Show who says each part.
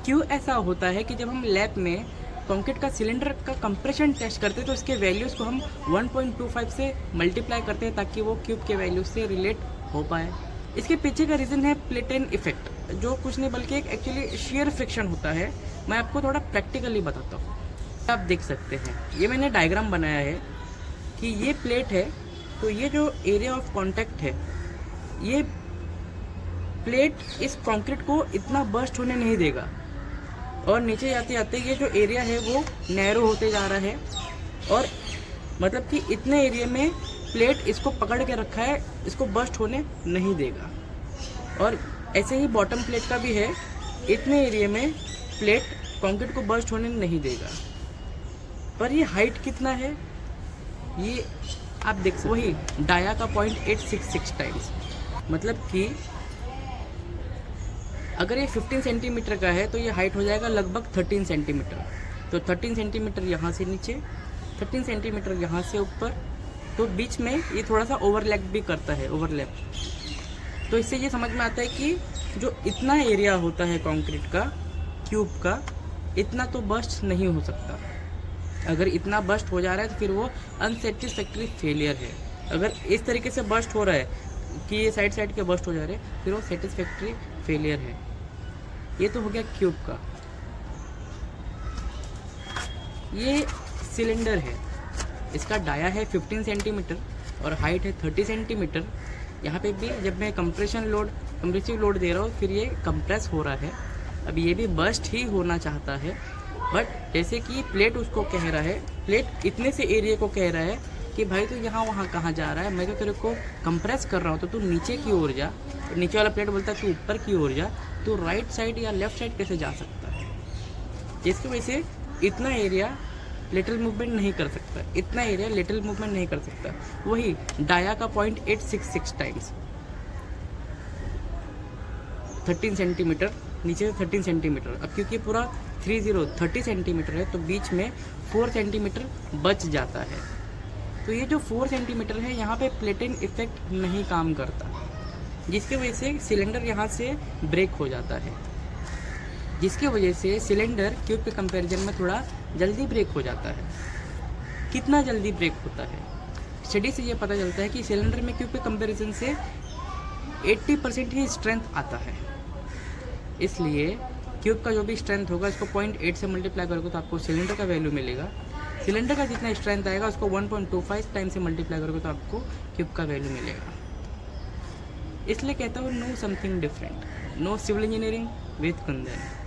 Speaker 1: क्यों ऐसा होता है कि जब हम लैब में कंक्रीट का सिलेंडर का कंप्रेशन टेस्ट करते हैं तो उसके वैल्यूज़ को हम 1.25 से मल्टीप्लाई करते हैं ताकि वो क्यूब के वैल्यूज से रिलेट हो पाए। इसके पीछे का रीज़न है प्लेटेन इफेक्ट, जो कुछ नहीं बल्कि एक एक्चुअली शेयर फ्रिक्शन होता है। मैं आपको थोड़ा प्रैक्टिकली बताता हूँ। आप देख सकते हैं, ये मैंने डायग्राम बनाया है कि ये प्लेट है, तो ये जो एरिया ऑफ कॉन्टैक्ट है, ये प्लेट इस कंक्रीट को इतना बर्स्ट होने नहीं देगा और नीचे जाते जाते ये जो एरिया है वो नैरो होते जा रहा है और मतलब कि इतने एरिया में प्लेट इसको पकड़ के रखा है, इसको बर्स्ट होने नहीं देगा। और ऐसे ही बॉटम प्लेट का भी है, इतने एरिया में प्लेट कंक्रीट को बर्स्ट होने नहीं देगा। पर ये हाइट कितना है, ये आप देख वही डाया का 0.866 टाइम्स, मतलब कि अगर ये 15 सेंटीमीटर का है तो ये हाइट हो जाएगा लगभग 13 सेंटीमीटर। तो 13 सेंटीमीटर यहाँ से नीचे, 13 सेंटीमीटर यहाँ से ऊपर, तो बीच में ये थोड़ा सा ओवरलैप भी करता है, ओवरलैप। तो इससे ये समझ में आता है कि जो इतना एरिया होता है कंक्रीट का, क्यूब का, इतना तो बर्स्ट नहीं हो सकता। अगर इतना बर्स्ट हो जा रहा है तो फिर वो अनसेटिस्फैक्ट्री फेलियर है। अगर इस तरीके से बर्स्ट हो रहा है कि ये साइड साइड के बर्स्ट हो जा रहे हैं, फिर वो सेटिस्फैक्ट्री फेलियर है। ये तो हो गया क्यूब का। ये सिलेंडर है, इसका डाया है 15 सेंटीमीटर और हाइट है 30 सेंटीमीटर। यहाँ पे भी जब मैं कंप्रेसिव लोड दे रहा हूँ, फिर ये कंप्रेस हो रहा है। अब ये भी बर्स्ट ही होना चाहता है, बट जैसे कि प्लेट उसको कह रहा है, प्लेट इतने से एरिया को कह रहा है कि भाई तू यहाँ वहाँ कहाँ जा रहा है, मैं तो तेरे को कंप्रेस कर रहा हूँ, तो तू नीचे की ओर जा। नीचे वाला प्लेट बोलता है तू ऊपर की ओर जा, तो राइट साइड या लेफ्ट साइड कैसे जा सकता है। जिसकी वजह से इतना एरिया लेटरल मूवमेंट नहीं कर सकता, इतना एरिया लेटरल मूवमेंट नहीं कर सकता। वही डाया का 0.866 टाइम्स, 13 सेंटीमीटर नीचे से 13 सेंटीमीटर। अब क्योंकि पूरा 30 सेंटीमीटर है तो बीच में 4 सेंटीमीटर बच जाता है। तो ये जो 4 सेंटीमीटर है, यहाँ पे प्लेटेन इफेक्ट नहीं काम करता, जिसकी वजह से सिलेंडर यहाँ से ब्रेक हो जाता है। जिसकी वजह से सिलेंडर क्यूब के कंपैरिजन में थोड़ा जल्दी ब्रेक हो जाता है। कितना जल्दी ब्रेक होता है, स्टडी से ये पता चलता है कि सिलेंडर में क्यूब के कंपैरिजन से 80% ही स्ट्रेंथ आता है। इसलिए क्यूब का जो भी स्ट्रेंथ होगा, इसको 0.8 से मल्टीप्लाई करोगे तो आपको सिलेंडर का वैल्यू मिलेगा। सिलेंडर का जितना स्ट्रेंथ आएगा उसको 1.25 टाइम से मल्टीप्लाई करोगे तो आपको क्यूब का वैल्यू मिलेगा। इसलिए कहता हूँ know something different, know civil engineering with Kundan.